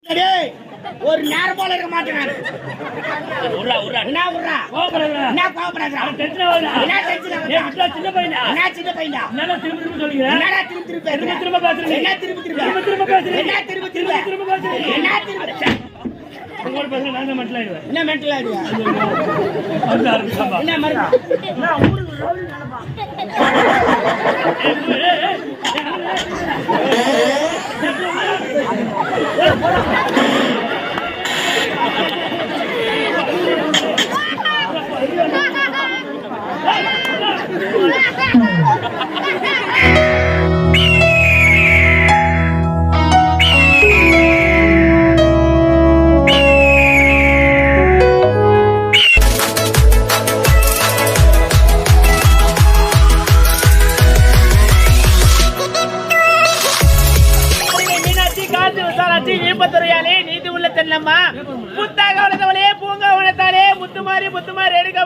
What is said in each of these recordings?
ஒரு நேரம் போல இருக்க மாட்டேன். சின்ன பையனா என்ன மென்டல் ஆயிடுவேன். நீதி உள்ள தென்னம்மா புத்தாக வளர்ந்தவளே பூங்கா வளர்த்தாலே முத்துமாரி முத்துமாரி எடுக்க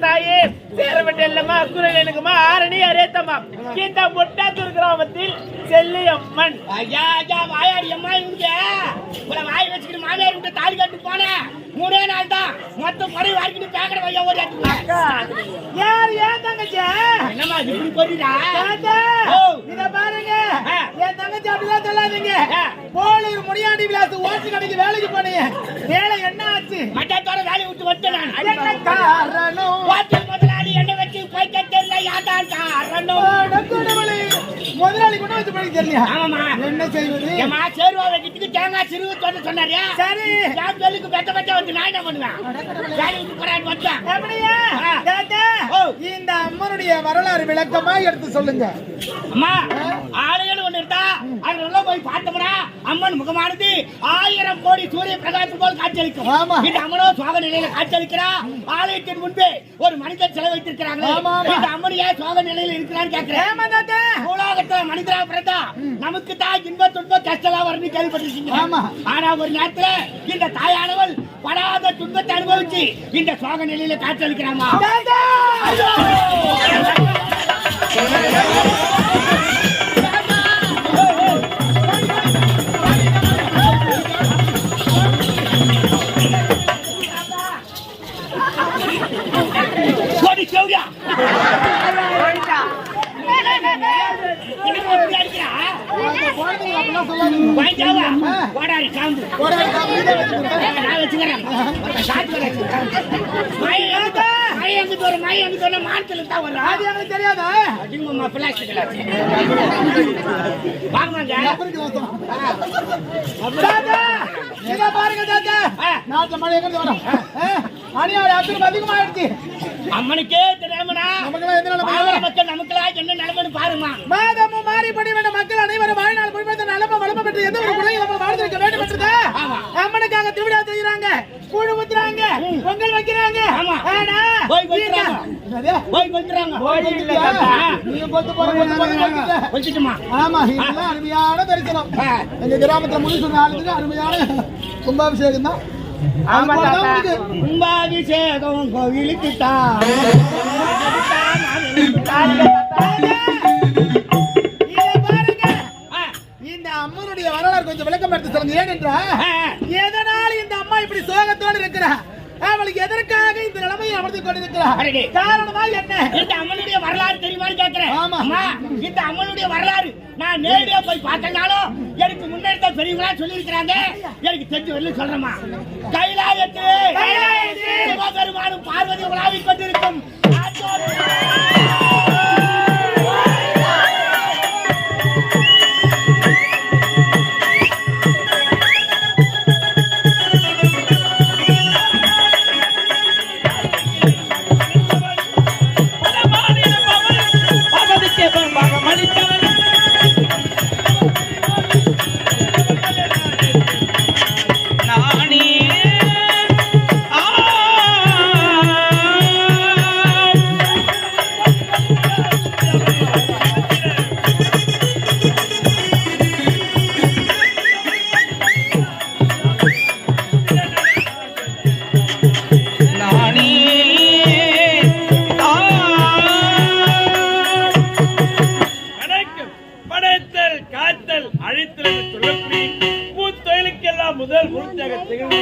தாயே சேரவட்டல்லம்மா அக்குரல் எனக்குமா ஆரணி அரேத்தம்மா இந்த முட்டாத்தூர் கிராமத்தில் செல்லியம்மன். ஐயா ஐயா வாயாடி அம்மா இவங்க வாய் வச்சுக்கிட்டு மாமியார் விட்டு தாலி கட்டு போனேன் 3 நாள் தான் மொத்தம் பறவை வாங்கிட்டு பேக்கட வையா ஒரு யார் ஏன் தங்கச்சி என்னம்மா இப்படி போறீடா இத பாருங்க என் தங்கச்சி அப்படிலாம் சொல்லாதீங்க. போலூர் முடியாண்டி விலாசு ஓட்டு கடைக்கு வேலைக்கு போனீங்க. வேலை என்ன ஆச்சு? மட்டத்தோட வேலையை விட்டு வச்சேன் நான். என்ன காரணம்? ஹோட்டல் முதலாளி என்ன வச்சு போய்க்க தெரியல. யாதான் காரணம்? முதலாளி கொண்டு வச்சு போய் தெரியல. ஆமாமா என்ன செய்வது? ஏமா சேருவா வைக்கிறதுக்கு தேங்காய் சிறுவு தோட்ட சொன்னாரு. சரி நான் சொல்லுக்கு பெட்ட பெட்ட வந்து நான் என்ன பண்ணுவேன்? வேலை விட்டு போறான்னு வச்சேன். எப்படியா இந்த அம்மனுடைய வரலாறு விளக்கமா எடுத்து சொல்லுங்க. அம்மா ஆலயம் ஒண்ணு இருந்தா அதுல போய் பார்த்தோம்னா அம்மன் முகமானது 1000 கோடி சூரிய பிரகாசம் போல் காட்சியளிக்கும். இந்த அம்மனோ சோக நிலையில காட்சியளிக்கிறா. ஆலயத்தின் முன்பே ஒரு மனிதர் சிலை வைத்திருக்கிறாங்க. இந்த அம்மனியா சோக நிலையில இருக்கிறான்னு கேட்கிறேன். உலகத்துல மனிதரா பிறந்தா நமக்கு தான் இன்ப துன்ப கஷ்டம் வரும்னு கேள்விப்பட்டிருக்கீங்க. ஆனா ஒரு நேரத்துல இந்த தாயானவள் படாத துன்பத்தை அனுபவிச்சு இந்த சோக நிலையில காட்சியளிக்கிறாமா. தெரியாதா அதிகமாயிடுச்சு. அம்மனுக்கே தெரியாமனா மக்கள் நமக்குலா என்ன நிலைமைன்னு பாருமா. மாதமும் மாறிப்படி வேண்ட மக்கள் அனைவரும் வாழ்நாள் முழுவதும் நலம வளம பெற்று எந்த ஒரு குறையும் நம்ம வாழ்ந்திருக்க வேண்டும் என்றது அம்மனுக்காக திருவிழா செய்யறாங்க, கூழு ஊத்துறாங்க, பொங்கல் வைக்கிறாங்க. ஆனா போய் கொல்றாங்க. நீங்க கொத்து போறீங்க கொல்லிட்டுமா. ஆமா இதெல்லாம் அருமையான தரிசனம். எங்க கிராமத்துல முழுசு நாளுக்கு அருமையான கும்பாபிஷேகம் தான். கும்பாபிஷேகம் கோவிலுக்கு தான். இந்த அம்மனுடைய வரலாறு கொஞ்சம் விளக்கம் எடுத்து சொல்லுங்க. ஏனென்றா எதனால் இந்த அம்மா இப்படி சோகத்தோடு இருக்கிறா? அவளுக்கு எதற்காக இந்த நிலைமையை அமர்ந்து கொண்டிருக்கிறார்? காரணமா என்ன? இந்த அம்மனுடைய வரலாறு தெரியுமான்னு கேட்கிறேன். ஆமா இந்த அம்மனுடைய வரலாறு நான் நேரடியா போய் பார்த்தனாலும் எனக்கு முன்னெடுத்த பெரியவங்களா சொல்லி இருக்கிறாங்க. எனக்கு தெரிஞ்சு வரல சொல்றேமா. கைலாயத்தில் சிவபெருமானும் பார்வதி உலாவிக் கொண்டிருக்கும் முதல் முழுத்தாக திகழ்ந்து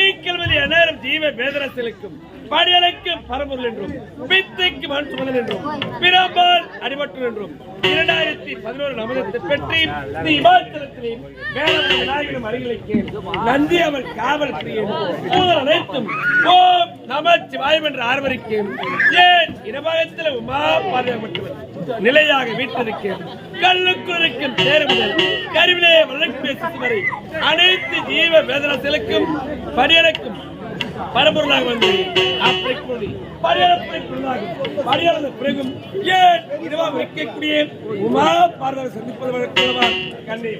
ஈக்கல்வதி அநேரம் ஜீவ வேதரசலுக்கும் படியலுக்கும் பரம்பொருள் என்றும் வித்தைக்கு மண் சுமதல் என்றும் பிறப்பால் அடிபட்டு என்றும் 2011 நமதத்தை பெற்றி ஸ்ரீ இமாச்சலத்திலே மேலும் விநாயகனும் அருகிலைக்கு நந்தி அவள் காவல் புரியும் அனைத்தும் ஓம் நமச்சிவாயம் என்ற ஆர்வரிக்கு ஏன் இடபாகத்தில் உமா பாதுகாப்பட்டவர் நிலையாக வீட்டிருக்கும் கல்லுக்குள் இருக்கும் சேரு முதல் கருவிலே வளர்க்கிற சிசு வரை அனைத்து ஜீவ வேதனத்திற்கும் படியலுக்கும் பரம்பொருளாக வந்து அப்படி கூடி படியாளர் பிறகும் ஏன் இதுவாக வைக்கக்கூடிய உமா பார்வை சந்திப்பது வழக்கமா கண்ணை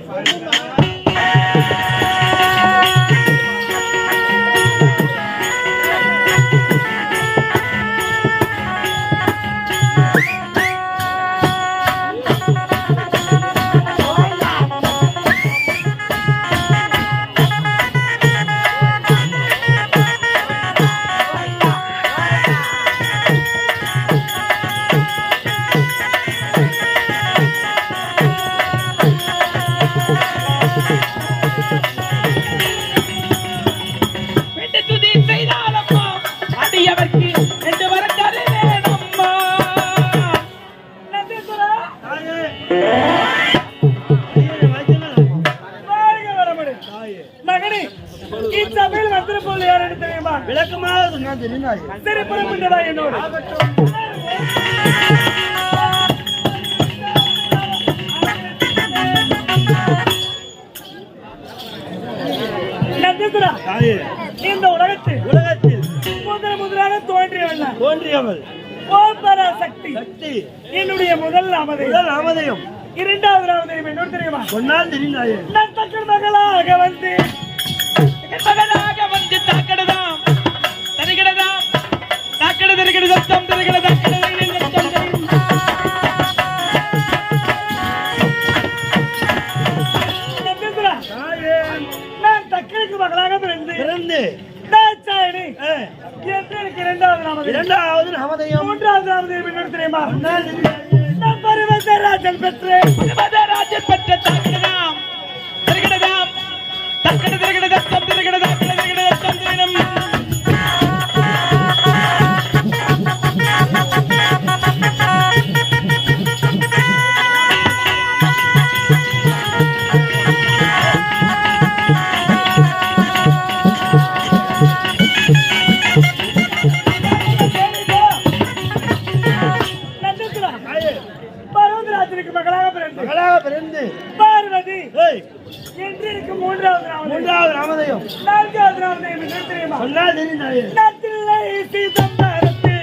இந்த உலகத்தில் முதலாக தோன்றியவள் சக்தி என்னுடைய முதல் நாமதேயம் இரண்டாவது நாமதேயம் என்னோட தெரியுமா சொன்னால் தெரிந்தாயே நான் தக்கர் மகளாக வந்து தாக்கடதாம் தரிகடதாம் தாக்கட தரிகட சத்தம் தரிகட தாக்கட நான் தக்கருக்கு மகளாக பிறந்து இரண்டாவது நாமதேயம் மூன்றாவது நாமதேயம் என்னோட தெரியுமா நான் பருவதராஜன் பெற்றேன் தாக்கடதாம் தரிகடதாம் தாக்கட தரிகட சத்தம் தரிகட தாக்கட தரிகட சத்தம் தினம் பார்வதி என்று இருக்கு மூன்றாவது நாமதேயம் நான்காவது நாமதேயம் என்ன தெரியுமா சொன்னால் தெரிந்தாயே நத்தில்லை சிதம்பரத்தில்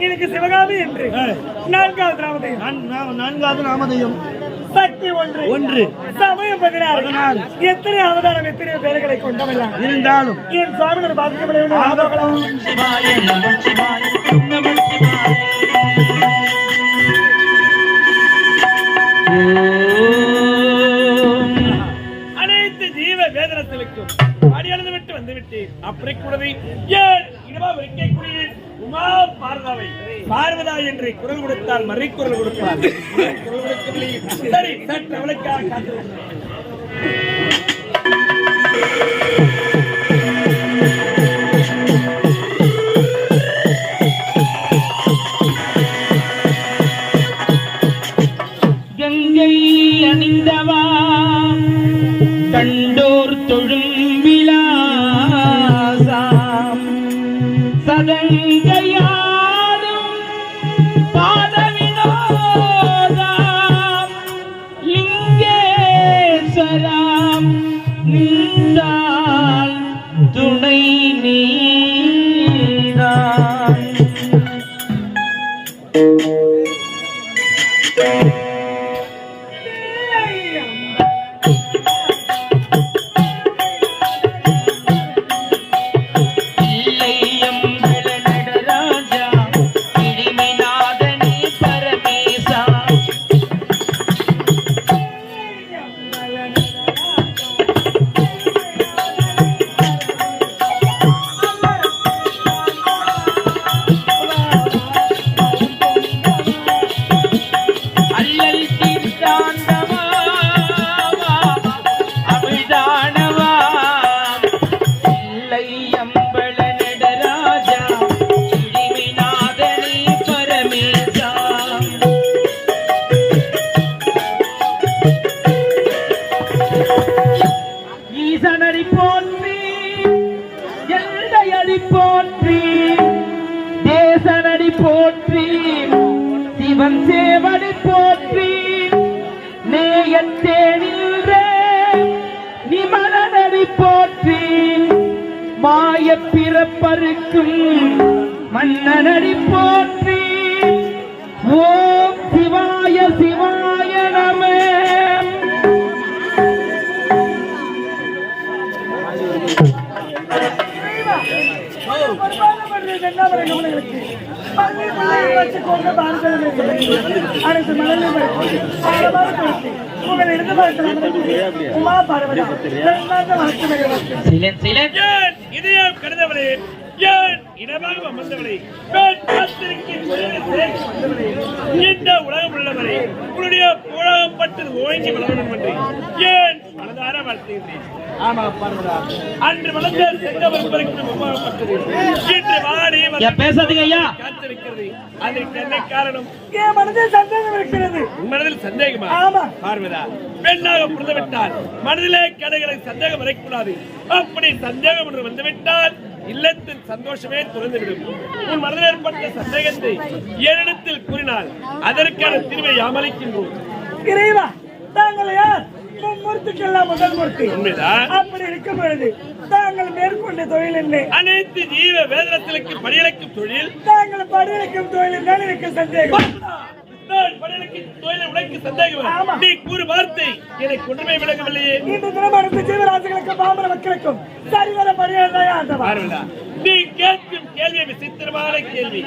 எனக்கு சிவகாமி என்று நான்காவது நாமதேயம் சக்தி ஒன்று சமயம் 16 எத்தனை அவதாரம் எத்தனை பேர்களை கொண்டவெல்லாம் இருந்தாலும் என் சுவாமிகள் அனைத்து ஜீவ வேதனத்திற்கும் அடியளந்து விட்டு வந்துவிட்டு அப்படி கூடவே ஏன் இடமா வைக்கக்கூடிய உமா பார்வதாவை பார்வதா என்று குரல் கொடுத்தால் மறை குரல் கொடுப்பார். சரி சற்று அவளுக்காக காத்து கங்கை அணிந்தவா கண்டோர் தொழும் விலாசாம் சதங்கையாடும் பாதவினோதாம் லிங்கேஸ்வராம் நின்றால் துணை நீதான் இல்லையம் போற்றி சிவன் சேவடி போற்றி நேயத்தே நின்ற நிமலனடி போற்றி மாய பிறப்பருக்கும் மன்னனடி போற்றி ஓம் சிவாய சிவாய நம அனைத்து மணலையும் உங்கள் இடத்து உமா பார்வதி இதயம் கருதவளே ஏன் இடமாக அமர்ந்தவளே இந்த உலகம் உள்ளவரை உன்னுடைய உலகம் பட்டு ஓங்கி வளரணும் என்று ஏன் மனதார வாழ்த்துகிறேன். ஆமா பார்வதா, அன்று வளர்ந்த செங்கவருக்கு உருவாக்கப்பட்டது இன்று வாடி பேசாதீங்க ஐயா காத்திருக்கிறது. அதற்கு என்ன காரணம்? என் மனதில் சந்தேகம் இருக்கிறது. மனதில் சந்தேகமா? ஆமா பார்வதா, பெண்ணாக பிறந்துவிட்டால் மனதிலே கடைகளை சந்தேகம் வரக்கூடாது. அப்படி சந்தேகம் ஒன்று வந்துவிட்டால் இல்லத்தில் சந்தோஷமே துறந்துவிடும். உன் மனதில் ஏற்பட்ட சந்தேகத்தை என்னிடத்தில் கூறினால் அதற்கான தீர்வை அமளிக்கின்றோம். இறைவா, தாங்கள் யார்? மும்மூர்த்திக்கெல்லாம் முதல் மூர்த்தி. உண்மைதான். அப்படி இருக்கும் பொழுது தாங்கள் மேற்கொண்ட தொழில் என்ன? அனைத்து ஜீவ வேதனத்திற்கு படியளக்கும் தொழில். தாங்கள் படிக்கும் தொழில் தான் எனக்கு சந்தேகம். நான் படியளக்கும் தொழில் உனக்கு சந்தேகம். ஆமா. நீ கூறு வார்த்தை எனக்கு ஒன்றுமே விளங்கவில்லையே. இந்த தினம் அனைத்து ஜீவராசிகளுக்கும் பாமர மக்களுக்கும் சரிவர படியாதையா ஆண்டவா. பார்வதா, நீ கேட்கும் கேள்வி விசித்திரமான கேள்வி.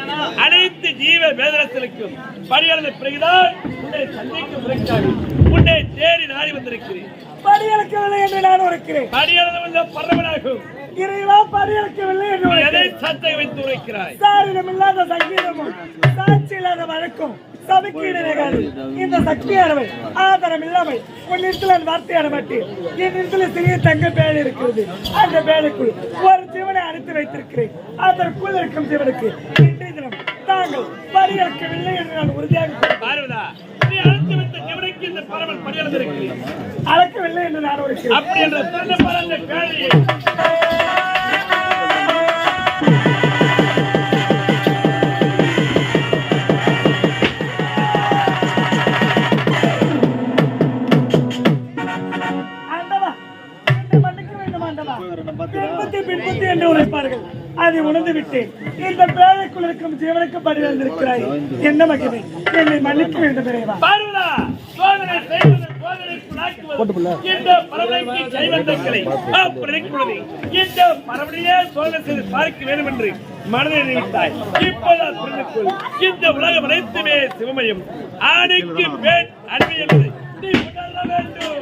அனைத்து ஜீவ வேதனத்திற்கும் படியாளthe பிறகுதான் உன்னை சந்திக்க முறைக்காக உன்னை தேடி நாடி வந்திருக்கிறேன். படியளக்கவில்லை என்று நான் இருக்கிறேன். படியாளது வந்த பரவனாகும். இறைவா, படியளக்கவில்லை என்று எதை சத்தை வைத்து உரைக்கிறாய்? சாரிடம் இல்லாத சங்கீதமும் சாட்சி இல்லாத வழக்கும் சபைக்கீடு இந்த சக்தியானவை ஆதாரம் இல்லாமல் உன்னிடத்தில் வார்த்தையான மாட்டேன். என்னிடத்தில் சிறிய தங்க பேழை இருக்கிறது. அந்த பேழைக்குள் ஒரு ஜீவனை அனுப்பி வைத்திருக்கிறேன். அதற்குள் இருக்கும் ஜீவனுக்கு இன்றைய தினம் தாங்கள் பரியாக்கவில்லை என்று நான் உறுதியாக பார்வதா, நீ அழைத்து வைத்த ஜீவனுக்கு இந்த பரவல் படியாளது இருக்கிறேன். அழைக்கவில்லை என்று நான் இருக்கிறேன். அப்படி என்ற சொன்ன பரந்த பேழையை பின்பற்றி என்று உரைப்பார்கள். அதை உணர்ந்து விட்டேன். இந்த பேழைக்குள் இருக்கும் ஜீவனுக்கு பதிலிருக்கிறாய். என்ன மகிமை, என்னை மன்னிக்க வேண்டும். பார்வதா, சோதனை செய்வது சோதனைக்குள்ளாக்குவது இந்த பரவலைக்கு கைவந்தங்களை அப்படி இந்த பரவலையே சோதனை செய்து பார்க்க வேண்டும் என்று மனதை நினைத்தாய். இப்போது புரிந்து கொள். இந்த உலகம் அனைத்துமே சிவமயம். ஆணைக்கு பெண் அடிமை என்பதை நீ உணர வேண்டும்.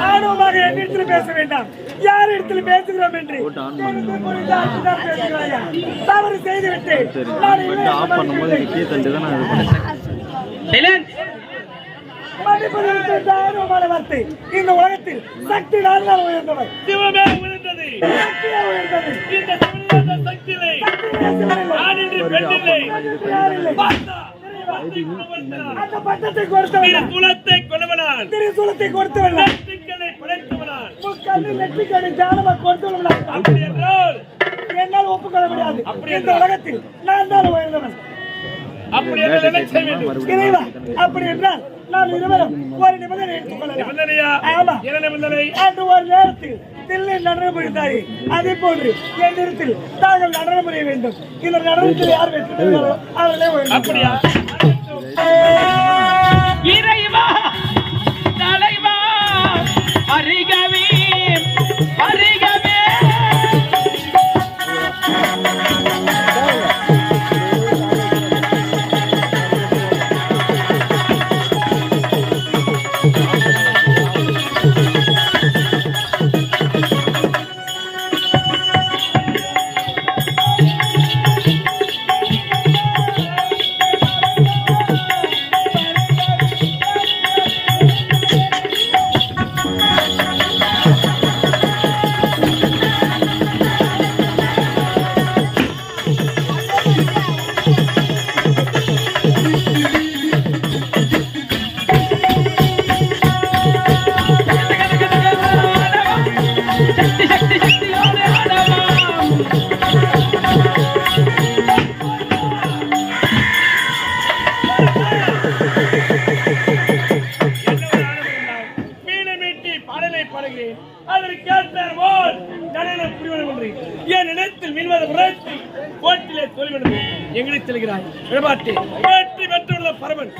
ஆணவமாக என்னிடத்தில் பேச வேண்டாம். யார் இடத்தில் பேசுகிறோம் என்று தவறு செய்துவிட்டேன். வார்த்தை இந்த உலகத்தில் சக்தி நான் உயர்ந்தவர். சிவமே உயர்ந்தது. இந்த சக்தியிலே ஆணின்றி பெண்ணில்லை. அந்த பட்டத்தை கொடுத்தவன், குலத்தை கொண்டவனான், திரிசூலத்தை கொடுத்தவன், நெற்றிக்கண்ணை படைத்தவனான், முக்கண்ணில் நெற்றிக்கண்ணை ஞானமாக கொடுத்தவன். அப்படி என்றால் என்னால் ஒப்புக்கொள்ள முடியாது. இந்த உலகத்தில் நான் தான் உயர்ந்தவன். அப்படி என்றால் என்ன செய்ய வேண்டும்? இறைவா, அப்படி என்றால் நாம் இருவரும் ஒரு நிபந்தனை எடுத்துக்கொள்ளலாம். நிபந்தனையா? ஆமா. என்ன நிபந்தனை? அன்று ஒரு நேரத்தில் தில்லை நடனம் புரிந்தாரே, அதே போன்று என் நேரத்தில் தாங்கள் நடனம் புரிய வேண்டும். இந்த நடனத்தில் யார் வெற்றி பெறுகிறாரோ அவர்களே உயர்ந்தவர். அப்படியா? இறைவா தலைவா அறிகவே அறிகவே கொண்டு என் இடத்தில் மீன்வதை உரைத்து கோட்டிலே தோல்வியடைந்து எங்களை செல்கிறாய் விடமாட்டேன். வெற்றி பெற்றுள்ள பரமன்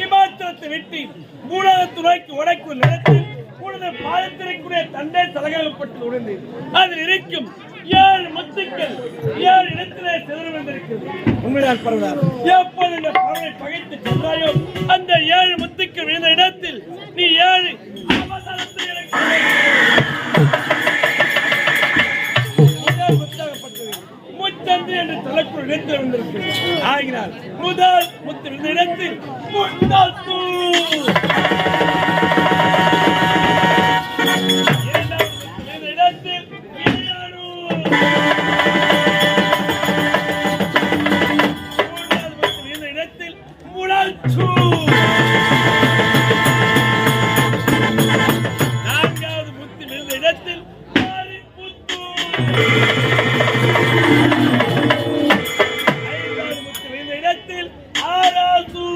இமாச்சலத்தை வெட்டி மூலகத்து நோக்கி உடைக்கும் நிலத்தில் உனது பாதத்திற்குரிய தண்டை தலகப்பட்டு உடைந்து அதில் இருக்கும் 7 முத்துக்கள் 7 இடத்திலே சிதறி வந்திருக்கிறது. உண்மையால் பரவார் எப்போது இந்த பறவை பகைத்து சென்றாயோ அந்த 7 முத்துக்கள் விழுந்த இடத்தில் நீ 7 அவசரத்தை முத்தன்று என்று சொல்லக்கூடிய இடத்தில் வந்திருக்கிறது. ஆகினார் முதல் முத்து விழுந்த இடத்தில் முத்தூ, இரண்டாவது முத்து விழுந்த இடத்தில் இளையானூ, மூன்றாவது முத்து விழுந்த இடத்தில் முழச்சூ, நான்காவது முத்து விழுந்த இடத்தில் புத்தூ, ஐந்தாவது முத்து விழுந்த இடத்தில் ஆராசூ,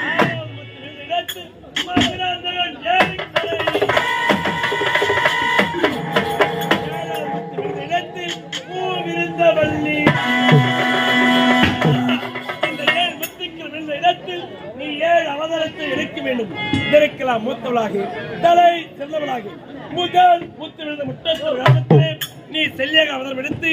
ஆறாவது முத்து விழுந்த இடத்தில் மதுராந்தகன் ஏரிக்கரை, ஏழாவது முத்து விழுந்த இடத்தில் பூவிருந்தவல்லி. இந்த 7 முத்துக்கள் விழுந்த இடத்தில் நீ 7 அவதாரத்தை எடுக்க வேண்டும். இதற்கெல்லாம் மூத்தவளாக தலை செல்லவளாக முதல் முத்து விழுந்த முட்டத்தூர் கிராமத்திலே நீ செல்லியாக அவதாரம் எடுத்து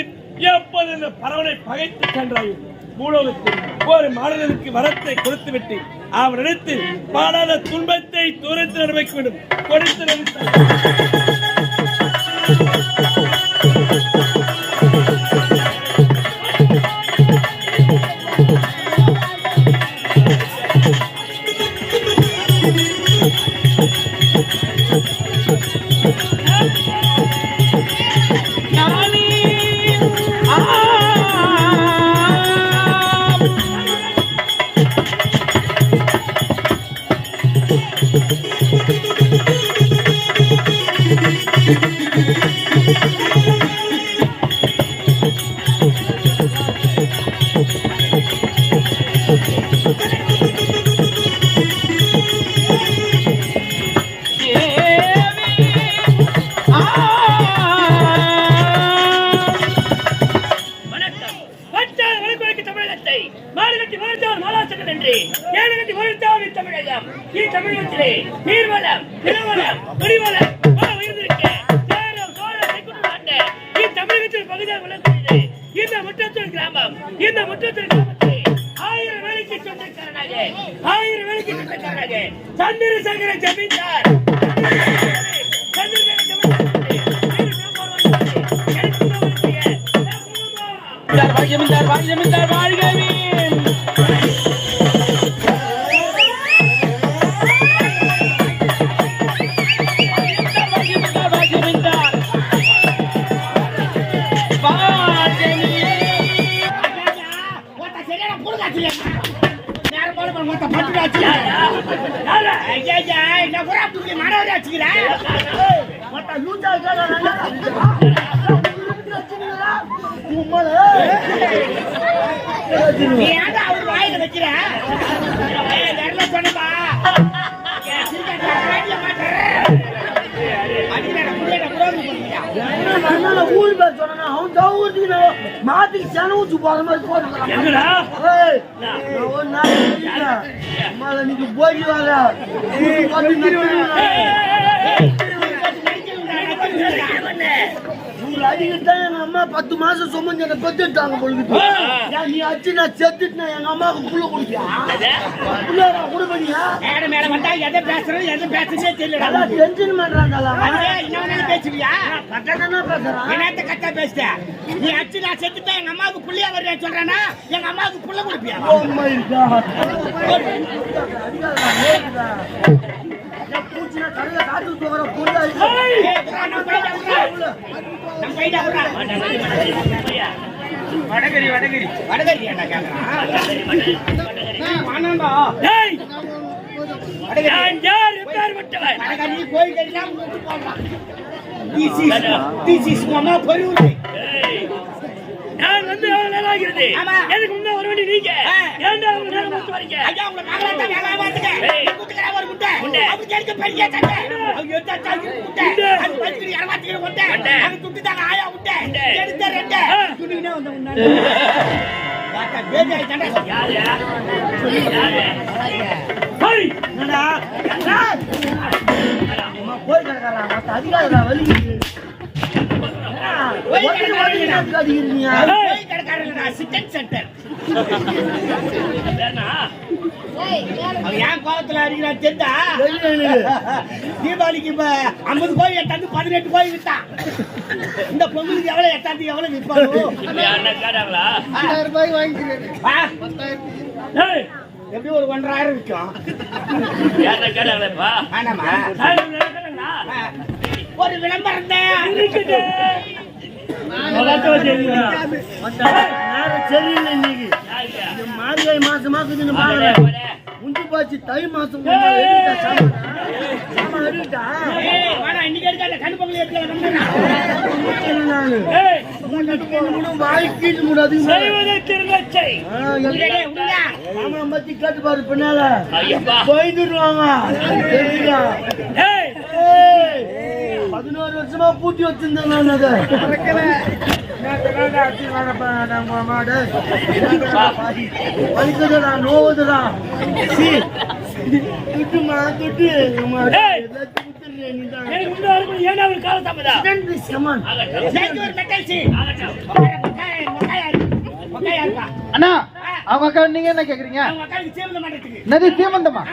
எப்போது இந்த பறவனை பகைத்து சென்றாயோ பூலோகத்தில் ஒரு மாநிலத்திற்கு வரத்தை கொடுத்து விட்டு அவனிடத்து பாடாத துன்பத்தை தூரத்தில் அனுபவிக்க வேண்டும். கொடுத்து சந்திரசேகர ஜமீன்தார் அம்மா 10 மாசம் சுமந்து என்ன பெத்துட்டாங்க பொழுது நீ அச்சு நான் செத்துட்டு எங்க அம்மாவுக்கு புள்ள கொடுப்பியா புள்ள கொடுப்பீங்க மேல வந்தா எதை பேசுறது எதை பேசுறதே தெரியல டென்ஷன் பண்றாங்களா என்ன பேசுவியா கட்டணா பேசுறான் என்னத்த கட்ட பேசுற நீ அச்சு நான் செத்துட்டேன் எங்க அம்மாவுக்கு புள்ளையா வர்றேன்னு சொல்றானா எங்க அம்மாவுக்கு புள்ள கொடுப்பியா ஓ மை காட் பூச்சினா கடையில காட்டு போற புள்ள கைடா விடுறா. வடகரி வடகரி வடகரி என்ன கேக்குறான்? வானண்டா. டேய் வடகரி நான் யார் பேர் விட்டவன் வடகரி கோயில் கறிலாம் ஊத்தி போடுறான். This is மாமா பருவுரை. நான் வந்து எவ்வளவு நேரம் ஆகிறது ஆமா. எனக்கு முன்ன வர வேண்டிய நீங்க ஏன்டா அவ்வளவு நேரம் வந்து வரீங்க ஐயா உங்களை மகளா தான் வேலை பார்த்துக்க. குத்துக்கறா ஒரு முட்டை. அவங்க எடுத்து பெரிய சட்டை. அவங்க எடுத்து சாக்கி முட்டை. அது பத்திரி அரவாத்திர முட்டை. அது துட்டு தாங்க ஆயா முட்டை. எடுத்த ரெண்டு. துணினே வந்த முன்னாடி. யாரா பேபி ஐட்டடா. யாரு ஹேய் என்னடா அம்மா போய் கறக்கறா மத்த அதிகாரடா வலி போய் கறக்கறா அதிகாரிங்க போய் கறக்கறா சிக்கன் சென்டர். வேணா அவன் ஏன் கோவத்துல அடிக்கிறா தெரிந்தா? தீபாவளிக்கு இப்ப 50 கோயில் எட்டாந்து 18 கோயில் வித்தான். இந்த பொங்கலுக்கு எவ்வளவு எட்டாந்து எவ்வளவு விற்பாங்க? என்ன கேட்டாங்களா 1000 ரூபாய் வாங்கிக்கிறேன். ஏய் எப்படி ஒரு 1,500 விற்கும்? என்ன கேட்டாங்களேப்பா ஆனாமா கேட்டாங்களா ஒரு விளம்பரம் தான். சரியில்லை இன்னைக்கு இந்த மார்கழி மாசமாக்குதுன்னு பாக்குறேன். முந்து போச்சு தை மாசம் இன்னைக்கு எடுக்காத கண் பொங்கல் எடுக்கலாம். வாய்க்கீட்டு முடியாது செய்வதை திருநச்சை பத்தி கேட்டு பாரு பின்னால ஐயப்பா போயிடுவாங்க. 11 வருஷமா பூட்டி வச்சிருந்தேன் நான் அதை வலிக்குதுடா நோவுதுடா துட்டுமா துட்டு எனக்கு முன்ன வரும்போது ஏன்னா ஒரு கால தாமதா ஒரு மெட்டல்சி அண்ணா அவங்க அக்கா நீங்க என்ன கேக்குறீங்க? அவங்க அக்காவுக்கு சீமந்த மாட்டேங்குது. என்னது தீமந்தமா?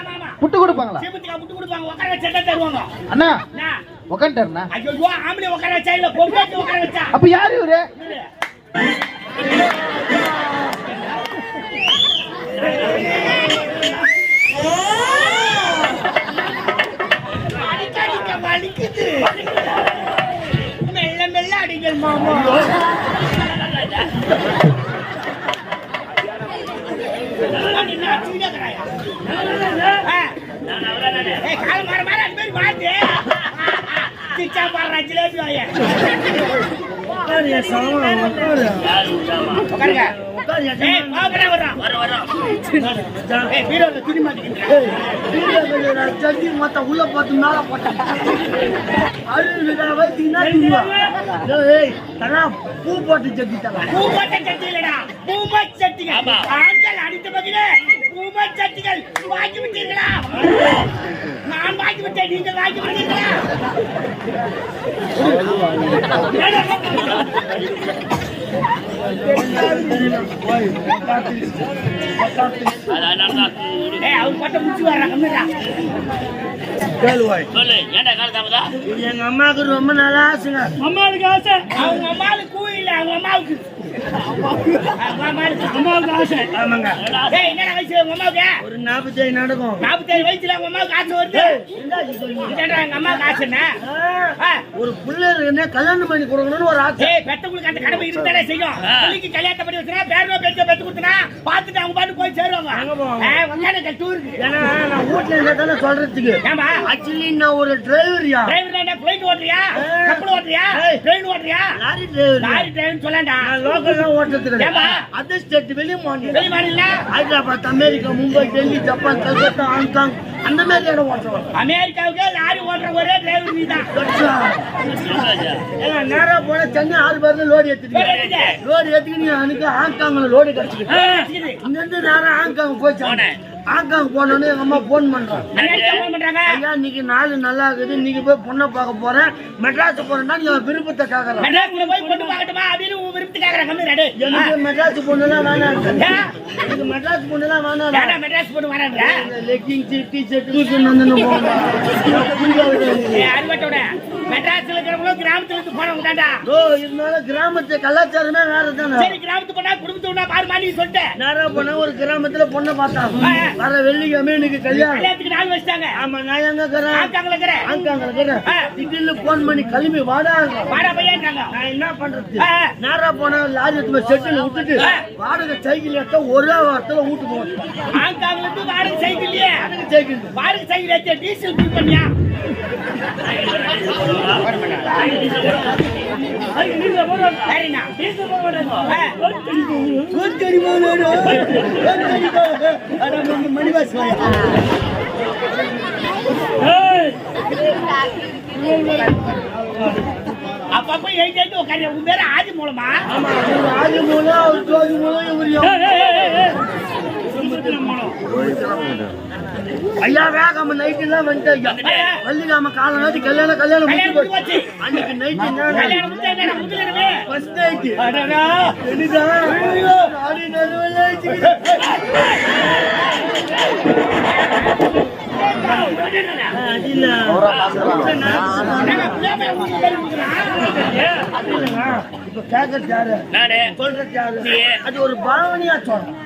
புட்டு கொடுப்பாங்களா? சீமத்துக்கு புட்டு கொடுப்பாங்க. உட்கார வச்சு என்ன தருவாங்க? அண்ணா என்ன? உட்காந்துட்டாருண்ணா. ஐயோ ஆம்பளை உட்கார வச்சா இல்ல பொம்பளை உட்கார வச்சா? அப்ப யாரு இவரு? அடிக்க வலிக்குது. மெல்ல மெல்ல அடிங்கள் மாமா. கால மாற மாற அது மாதிரி மாத்து. சிச்சா பாடுற ஜிலேபி வாய. உட்காருங்க. ஏய் பாப்படா வர்றான். ஏய் பீரோல துணி மாட்டிக்கிற. ஜட்டி மொத்த உள்ள போட்டு மேல போட்டேன். பூ போட்டு ஜட்டி தரலாம். பூமட்ட சட்டி இல்லடா. பூமட் சட்டிகள். ஆண்கள் அடித்த பகிலே பூமட் சட்டிகள் வாங்கி விட்டீர்களா? நான் வாங்கி விட்டேன். நீங்கள் வாங்கி விட்டீர்களா? ஏய் அவங்க பட்ட முடிச்சு வர்றாங்க. சொல்லு ஏன்டா கால தாமதா எங்க அம்மாவுக்கு ரொம்ப நல்லா ஆசைங்க. அம்மாவுக்கு ஆசை அவங்க அம்மாவுக்கு கூ இல்ல அவங்க அம்மாவுக்கு அம்மாவுக்கு ஆசை ஆமாங்க. ஏய் என்னடா வயசு உங்க அம்மாவுக்கு? ஒரு 47 நடக்கும். 47 வயசுல உங்க அம்மாவுக்கு ஆசை வருது. என்னடா எங்க அம்மாவுக்கு ஆசைன்னா? ஒரு பிள்ளை என்ன கல்யாணம் பண்ணி கொடுக்கணும்னு ஒரு ஆசை. ஏய் பெத்தவங்களுக்கு அந்த கடமை இருந்தாலே செய்யும். பிள்ளைக்கு கல்யாணத்தை பண்ணி வச்சா பேரோ பெத்த பெத்து கொடுத்தனா பாத்துட்டு அவங்க பாட்டு போய் சேருவாங்க. வங்காள டூருக்கு. ஏன்னா நான் வீட்டுல இருந்தா சொல்றதுக்கு. ஏமா ஆக்சுவலி நான் ஒரு டிரைவரியா. டிரைவர் என்ன ஃளைட் ஓட்டுறியா? கப்பல் ஓட்டுறியா? ட்ரெயின் ஓட்டுறியா? Lorry driver. லாரி டிரைவர் சொல்லடா. நான் லோக்கல்ல ஓட்டுறது. ஏமா அதர் ஸ்டேட் வெளிய மாநிலம். வெளி மாநில Hyderabad, America, Mumbai, Delhi, Japan, Calcutta, Hong Kong அந்த மாதிரி இடம் ஓட்டுறோம். அமெரிக்காவுக்கு லாரி ஓட்டுற ஒரே டிரைவர் நீதான். ஏன்னா நேரா போன சென்னை 6 பேர்ல லோடு ஏத்திட்டு லோடு ஏத்திக்கிட்டு எனக்கு ஹாங்காங்ல லோடு கிடைச்சிருக்கு. இங்க இருந்து நேரா ஹாங்காங் போயிச்சானே. ஹாங்காங் போனோடனே எங்க அம்மா போன் பண்றாங்க. ஐயா இன்னைக்கு நாள் நல்லா இருக்குது, இன்னைக்கு போய் பொண்ணை பார்க்க போறேன், மெட்ராஸ் போறேன்னா நீ விருப்பத்தை கேட்கலாம். மெட்ராஸ்ல போய் பொண்ணு பார்க்கட்டுமா அப்படின்னு உன் விருப்பத்தை கேக்குறாங்க. எனக்கு மெட்ராஸ் பொண்ணுலாம் வேணாம். எனக்கு மெட்ராஸ் பொண்ணுலாம் வேணாம். மெட்ராஸ் பொண்ணு வராங்க. லெக்கிங் டி ஷர்ட் வந்து போங்க. அறிவட்டோட மெட்ராஸ்ல இருக்கிறவங்களும் கிராமத்துல இருந்து போனவங்க தான்டா. ஓ இருந்தாலும் கிராமத்து கலாச்சாரமே வேற தானே. சரி கிராமத்துக்கு போனா குடும்பத்தை விட்டா பாருமா நீ சொல்லிட்ட. நேரா போனா ஒரு கிராமத்துல பொண்ணை பார்த்தாங்க. வர வெள்ளிக்கிழமை எனக்கு கல்யாணம். கல்யாணத்துக்கு நாள் வச்சிட்டாங்க. ஆமா நான் எங்க இருக்கிறேன்? ஆங்காங்கல இருக்கிறேன். ஆங்காங்கல இருக்கிறேன். திடீர்னு போன் பண்ணி கிளம்பி வாடாங்க. வாடா பையன்றாங்க. நான் என்ன பண்றது? நேரா போனா லாரி எடுத்து செட்டில் விட்டுட்டு வாடகை சைக்கிள் எடுத்தா ஒரே வாரத்துல வீட்டுக்கு போவேன். ஆங்காங்கல இருந்து வாடகை சைக்கிள்லயே சைக்கிள் வாடகை சைக்கிள் எடுத்து டீசல் ஃபில் பண்ணியா? சரிண்ணா டீசல் மணிவாசி அப்பப்ப எழுதி உட்காந்து உன் பேரு ஆதி மூலமா? ஆதி மூலம் ஒரு ஜோதி மூலம் ஐயா வேகாம நைட்டு எல்லாம் வந்துட்டு வள்ளிகாம காலம் நாட்டி கல்யாணம் முடிஞ்சு போச்சு. அன்னைக்கு நைட்டு ஃபர்ஸ்ட் நைட்டு அது ஒரு பாவனியா சொல்றேன்.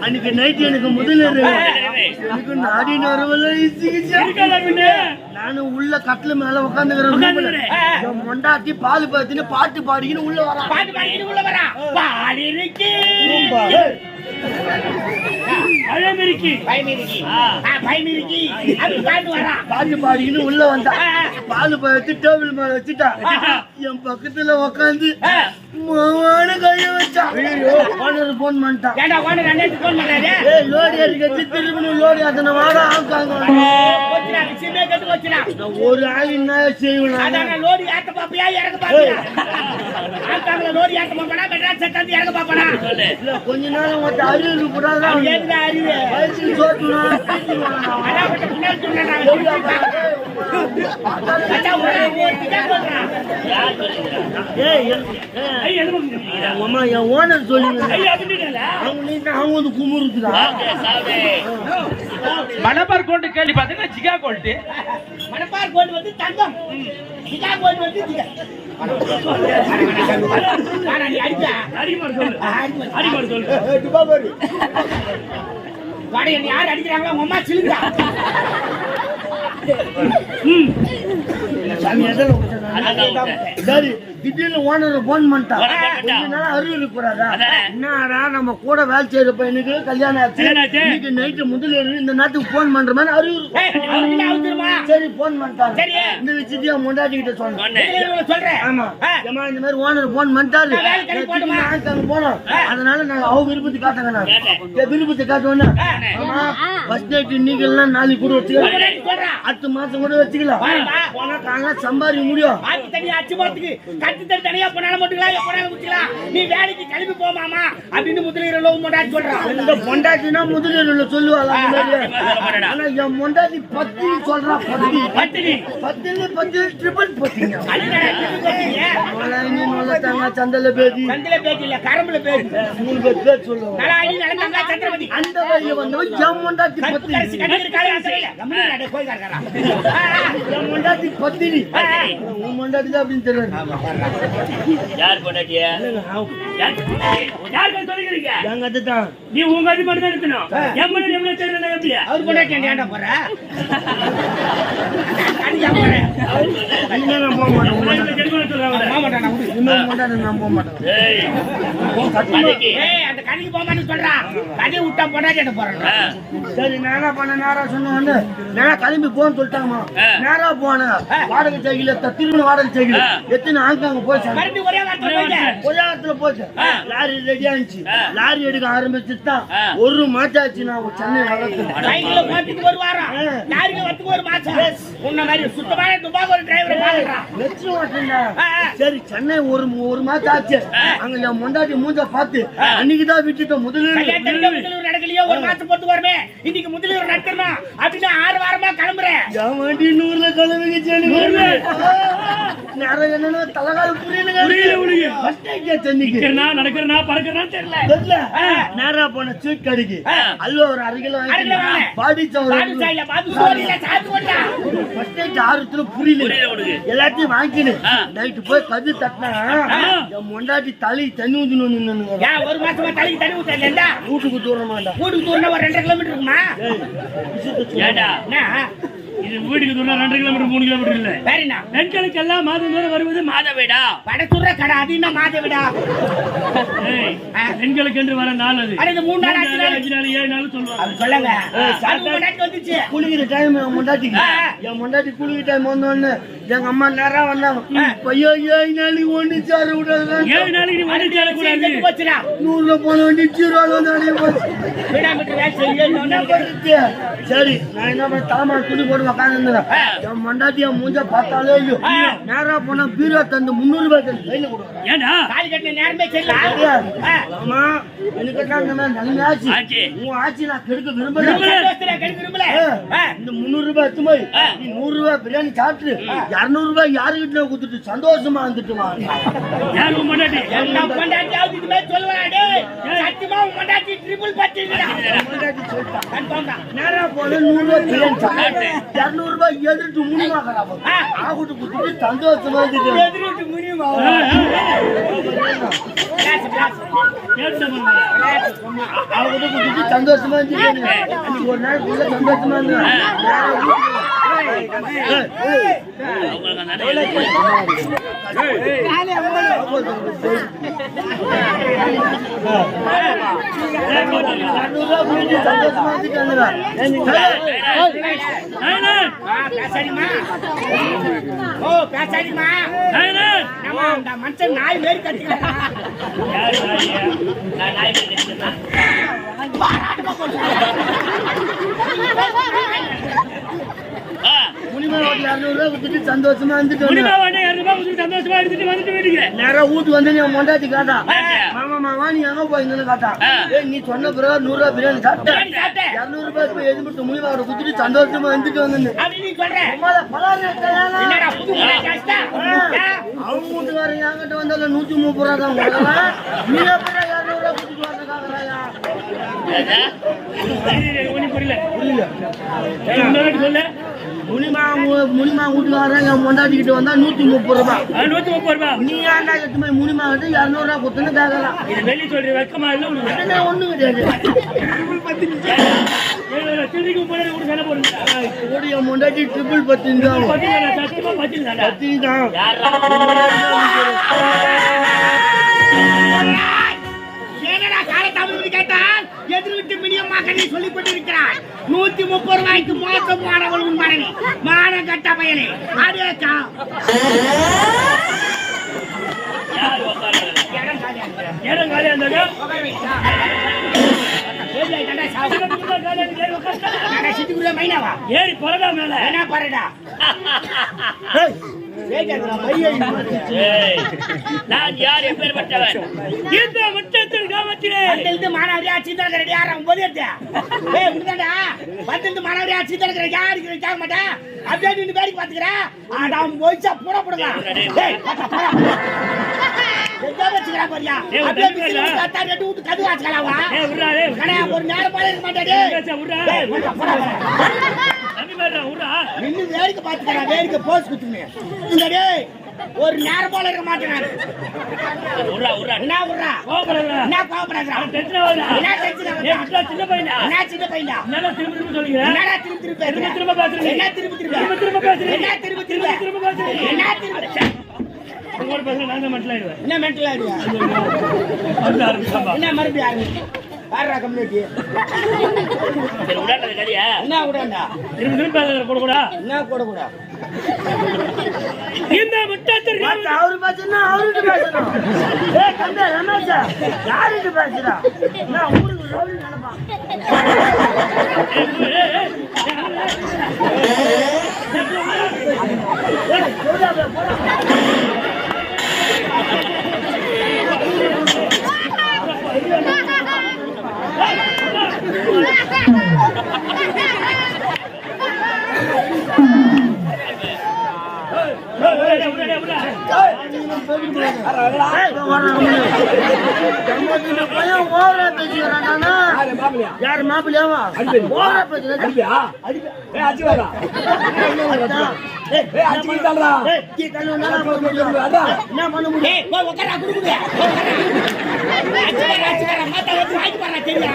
அன்னைக்கு நைட்டு எனக்கு முதல்ல எனக்கு நாடி நானும் உள்ள கட்டில மேல உட்காந்துக்கிறேன். மொண்டாட்டி பால் பாத்தின்னு பாட்டு பாடிக்கின்னு உள்ள வரா. பாட்டு பாடிக்கின்னு உள்ள வந்தா பால் பாத்து டேபிள் மேல வச்சுட்டா என் பக்கத்துல உட்காந்து மாவான கைய வச்சா. ஓனர் போன் பண்ணிட்டான். லோடி அடிக்க திரும்பி லோடி அத்தனை வாடா ஆக்காங்க. ஒரு ஆள் என்ன செய்வேன்? லோடி ஆட்ட பாப்பியா இறங்க பாப்பியா? லோடி ஆட்ட பாப்பனா மெட்ராஸ் சட்டாந்து இறங்க பாப்பனா? கொஞ்ச நேரம் மொத்த அறிவு கூடாது. அறிவு வயசுக்கு சோத்துனா ஓனர் சொல்லி அவங்க வந்து குமுறுக்குதா. மணப்பார் கோல்டு கேள்வி பார்த்தீங்கன்னா ஜிகா கோல்டு. மணப்பார் கோல்டு வந்து தங்கம், ஜிகா கோல்டு வந்து யார் அடிக்கிறாங்களோ உங்க அம்மா சிலுங்கா. சரி திடீர்னு ஓனர் போன் பண்ணிட்டான். கொஞ்ச நேரம் அறிவு கூடாதா? என்னடா நம்ம கூட வேலை செய்யற பையனுக்கு கல்யாணம் ஆச்சு, இன்னைக்கு நைட்டு முதல்ல இந்த நாட்டுக்கு போன் பண்ற மாதிரி அறிவு. சரி போன் பண்ணிட்டாங்க. இந்த விஷயத்தையும் அவன் முண்டாட்டி கிட்ட சொல்றேன். ஆமா இந்த மாதிரி ஓனர் போன் பண்ணிட்டாரு போனோம். அதனால நாங்க அவங்க விருப்பத்தை காட்டுங்க. நான் விருப்பத்தை காட்டுவோன்னா ஃபர்ஸ்ட் நைட் இன்னைக்கு எல்லாம் நாளைக்கு கூட வச்சுக்கலாம், அடுத்த மாசம் கூட வச்சுக்கலாம். போனா காலைல சம்பாதிக்க முடியும். தனியா போனாலும் நீ வேலைக்கு கிளம்பி போமாமா அப்படின்னு முதலீடு சொல்றான். இந்த பொண்டாட்டினா முதலீடு சொல்லுவாங்க. ஆனா என் பொண்டாட்டி பத்தி சொல்றா. பத்தி ட்ரிபிள் பத்திங்க சந்தல பேதி இல்ல கரம்புல பேதி 3 பேர் சொல்லுவாங்க. அந்த வழியில வந்து என் பொண்டாட்டி பத்தி என் பொண்டாட்டி பத்தினி உன் பொண்டாட்டி தான் அப்படின்னு தெரியாது. யார் பொண்டாட்டியா? யார் சொல்லிக்கிறீங்க? எங்க அதுதான் நீ உங்க அது மட்டும் தான் இருக்கணும். எம்மன எவ்வளவு தெரியல எப்படியா? அவர் பொண்டாட்டி ஏன்டா போற? நான் போக மாட்டேன். நான் போக மாட்டேன். அந்த கடைக்கு போமான்னு சொல்றான். கடையை விட்டா பொண்டாட்டி போறேன். சரி நேரா பண்ண நேரா சொன்ன நேரா கிளம்பி போன்னு சொல்லிட்டாங்கம்மா. நேரா போனேன். வாடகை சைக்கிள் திரும்ப வாடகை சைக்கிள் எத்தனை ஆங்காங்க போச்சு. ஒரே இடத்துல போச்சு. லாரி ரெடி ஆச்சு. லாரி எடுக்க ஆரம்பிச்சுதான் ஒரு மாச்சாச்சு. நான் சென்னை வளர்த்து ஒரு வாரம் லாரிக்கு வரத்துக்கு ஒரு மாசம் உன்ன மாதிரி சுத்தமான துபாக ஒரு டிரைவர் சரி சென்னை ஒரு மாசம் ஆச்சு. அங்க என் முண்டாட்டி மூஞ்ச பார்த்து அன்னைக்குதான் விட்டுட்டோம். முதலீடு நடக்கலையோ ஒரு மாசம் பொறுத்து வருமே இன்னைக்கு முதலீடு நடக்கணும் அப்படின்னு இன்னும் 6 வாரமா கிளம்புறேன். என் வண்டி 100ல கிளம்பிங்க. நேரம் என்னன்னா தலகால புரியல உனக்கு. ஃபர்ஸ்ட் டைம் சென்னைக்கு நிக்கிறனா நடக்கிறனா பறக்கிறனா தெரியல. தெரியல. நேரா போன ஸ்வீட் கடைக்கு அல்வா ஒரு 1/2 கிலோ வாங்கி பாடி பாடு சாயில பாது சோறில சாத்து போட்டா. ஃபர்ஸ்ட் டைம் ஆறுத்துல புரியல எல்லாத்தையும் வாங்கிடு. நைட் போய் கது தட்டினா என் முண்டாட்டி தலை தண்ணி ஊத்தினு நின்னுங்க. ஏன் ஒரு மாசமா தலைக்கு தண்ணி ஊத்தலடா? வீட்டுக்கு தூரமாண்டா. வீட்டுக்கு தூரமா ஒரு 2 கிலோமீட்டர் இருக்குமா? ஏடா என்ன இது வீட்டுக்கு தூரம் 2 கிலோமீட்டர் 3 கிலோமீட்டர் இல்ல. வேறனா பெண்களுக்கு எல்லாம் மாதம் தோறும் வருவது மாத வீடா. படத்துற கடை அது என்ன மாத விடா? பெண்களுக்கு என்று வர நாள் அது. அட இந்த 3 நாள் 5 நாள் 7 நாள் சொல்லுவாங்க. அது சொல்லுங்க. சாப்பிட்டு வந்துச்சு. குளிக்கிற டைம் என் முண்டாட்டிக்கு என் முண்டாட்டி குளிக்கிற டைம் வந்தோடனே எங்க அம்மா நேரா வந்தாங்க. ஐயோ 7 நாளைக்கு ஒண்ணு சேர விடாது. 7 நாளைக்கு நீ வந்து சேர கூடாது. செத்து போச்சுடா. 100ல போன வண்டி 0 வந்து போச்சு. கிலோமீட்டர் வேலை செய்யணும். என்ன பண்ணுறது? சரி நான் என்ன பண்ண தலைமா துணி போட்டு உட்காந்துருந்தேன். என் மண்டாட்டி என் மூஞ்ச பார்த்தாலே இல்லையோ நேரா போனா பீரோ தந்து 300 ரூபாய் தந்து கையில கொடுக்குறேன். ஏண்டா காலி கட்டின நேரமே சரியில்லை. ஆமா எனக்கு தான் இந்த மாதிரி நிலைமை ஆச்சு. உன் ஆட்சி நான் கெடுக்க விரும்பல. இந்த 300 ரூபாய் எடுத்து போய் நீ 100 ரூபாய் பிரியாணி சாப்பிட்டு 200 ரூபாய் யாருக்கிட்ட கொடுத்துட்டு சந்தோஷமா வந்துட்டுமா? யார் உன் பொண்டாட்டி? என்ன பொண்டாட்டியாவது இது மாதிரி சொல்லுவாடே. சத்தியமா உன் பொண்டாட்டி ட்ரிபிள் பட்டிங்கடா. மண்டாட்டி சொல்லிட்டான். கன்ஃபார்ம் தான். நேரா போன 100 ரூபாய் பிரியாணி சாப்பிட்டு 200 ரூபாய் எதிர்த்து முடியுமா கடாபா? ஆகுட்டு கொடுத்துட்டு சந்தோஷமா வந்துட்டு எதிரிட்டு முடியுமா? Class class. கேட்ட பாருங்க. ஆகுட்டு கொடுத்துட்டு சந்தோஷமா வந்துட்டு அன்னைக்கு ஒரு நாள் ஃபுல்லா சந்தோஷமா இருந்தேன். சந்தோஷமா பேசாடிமா. ஓ பேசாடிமா. நம்ம அந்த மனுஷன் நாய் மாரி கட்டிக்கிறான். நான் நாய் மாரி கட்டிக்கிறேன். முனிமா வாட்டி 200 ரூபாய் கொடுத்துட்டு சந்தோஷமா வந்துட்டு முனிமா வாட்டி 200 ரூபாய் கொடுத்துட்டு சந்தோஷமா எடுத்துட்டு வந்துட்டு வீட்டுக்கு நேரா வீட்டுக்கு வந்து என் மொண்டாட்டி காட்டா மாமா மாமா நீ எங்க போயிருந்தேன்னு காட்டா. நீ சொன்ன பிறகு 100 ரூபாய் பிரியாணி சாப்பிட்டேன் 200 ரூபாய் போய் எதிர்த்து முனிமா கொடுத்துட்டு சந்தோஷமா வந்துட்டு வந்து அவங்க வீட்டுக்காரங்க என்கிட்ட வந்தாலும் 130 ரூபா தான் கொடுக்கலாம். நீ எப்படி 200 ரூபாய் கொடுத்துட்டு வரதுக்காகறாயா? புரியல புரியல சொல்லு. முனிமா வீட்டுக்காரன் என் மொண்டாட்டிக்கிட்ட வந்தா 130 ரூபாய். 130 ரூபாய். நீ ஏன்டா எட்டு போய் முனிமா கிட்ட 200 ரூபாய் கொடுத்துன்னு கேட்கலாம். இது வெளி சொல்ற வெக்கமா இல்ல உனக்கு? ஒண்ணு கிடையாது. திருடிக்கு போறது கூட வேலை போடுங்க. என் மொண்டாட்டி ட்ரிபிள் 10 தான். சத்தியமா 10 தான். 10 தான். என்னடா காலத்தாமதம் கேட்டால் எதிர்விட்டு மினியம் மகனை சொல்லிக் கொண்டிருக்கிறார். 130 ரூபாய்க்கு மோசம் மாணவன் உன் மகனே மான கட்ட பயனே அதேக்கா இடம் காலியா இருந்தாங்க. ஏறி பரடா மேல என்ன பரடா நான் யார் எப்பேற்பட்டவன்? இந்த முற்றத்தில் கிராமத்திலே வந்து மாணவரியா சீதா யாரும் போதியத்தா வந்து மாணவரியா சீதா யாருக்கு கேட்க மாட்டேன். அப்படியே நின்று வேடிக்கை பாத்துக்கிறேன். அவன் போயிச்சா போட போடுங்க. ஒரு நேரம் போல இருக்க மாட்டாரு. வேடிக்கை பாத்துக்கிறேன். வேடிக்கை போஸ் குத்துங்க. ஒரு நேரம் போல இருக்க மாட்டேன். என்ன மென்டல் ஆயிடுவா? என்ன மறுபடியும் என்ன விடாண்டா என்ன கூட கூட இந்த முற்றத்தில் அவரு பேசுனா அவருக்கு பேசணும். ஏய் தம்பி ரமேஷ் யாருக்கு பேசுறா? நான் ஊருக்கு ரோல் நினைப்பான். யாரு மாப்பிள்ளையாவா போற பிரச்சனை அடிப்பியா? ஏய், அடிச்சு வாடா. ஏய், அடிச்சு தள்ளுடா. கீ தள்ளு என்ன பண்ண முடியும் என்ன பண்ண முடியும் ஏய் போய் உட்கார குடுக்குங்க அச்சுக்கார மாத்தா வந்து வாங்கி பாறா தெரியா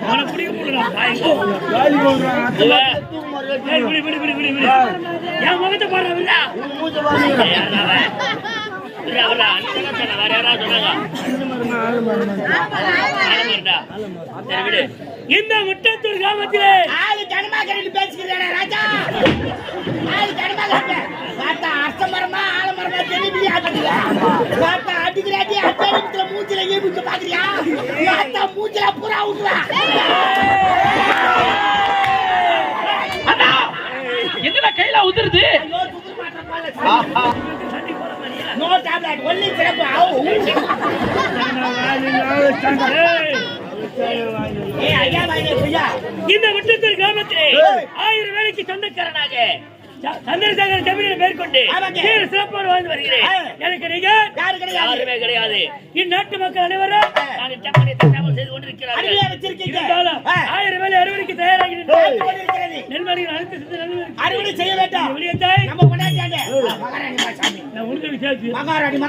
அவனை பிடிக்க முடியல காலி போடுறான் என் முகத்தை பாடுறா மூஞ்ச பாருங்க இந்த முட்டத்தூர் கிராமத்திலே ஆளு கனமா கரெக்ட் பேசிக்கிறேடா ராஜா ஆளு கனமா கரெக்ட் பாத்தா அர்த்தமரமா ஆலமரமா தெரியுது ஆடுறியா பாத்தா அடிக்கிறாடி அடிக்கிறதுல மூஞ்சில ஏபிட்டு பாக்குறியா பாத்தா மூஞ்சில பூரா விட்டுறா அண்ணா என்னடா கையில உதிருது ஐயோ துதிர மாட்டற போல நோ டேப்லெட் ஒன்லி சிறப்பு இந்த முட்டத்தூர் கிராமத்திலே 1000 வேலைக்கு சொந்தக்காரனாக சந்திரசேகர் ஜமீனை மேற்கொண்டு சிறப்பாக வாழ்ந்து வருகிறேன். எனக்கு நீங்க யாருமே கிடையாது. இந்நாட்டு மக்கள் அனைவரும் நான் இட்டப்படி தட்டாமல் செய்து கொண்டிருக்கிறார்கள். 1000 வேலை அறுவடைக்கு தயாராகி நெல்மணிகள் அனைத்து அறுவடை செய்ய வேண்டாம் வெளியே நம்ம கொண்டாடி நான் உனக்கு விசாரிச்சு மகாராணி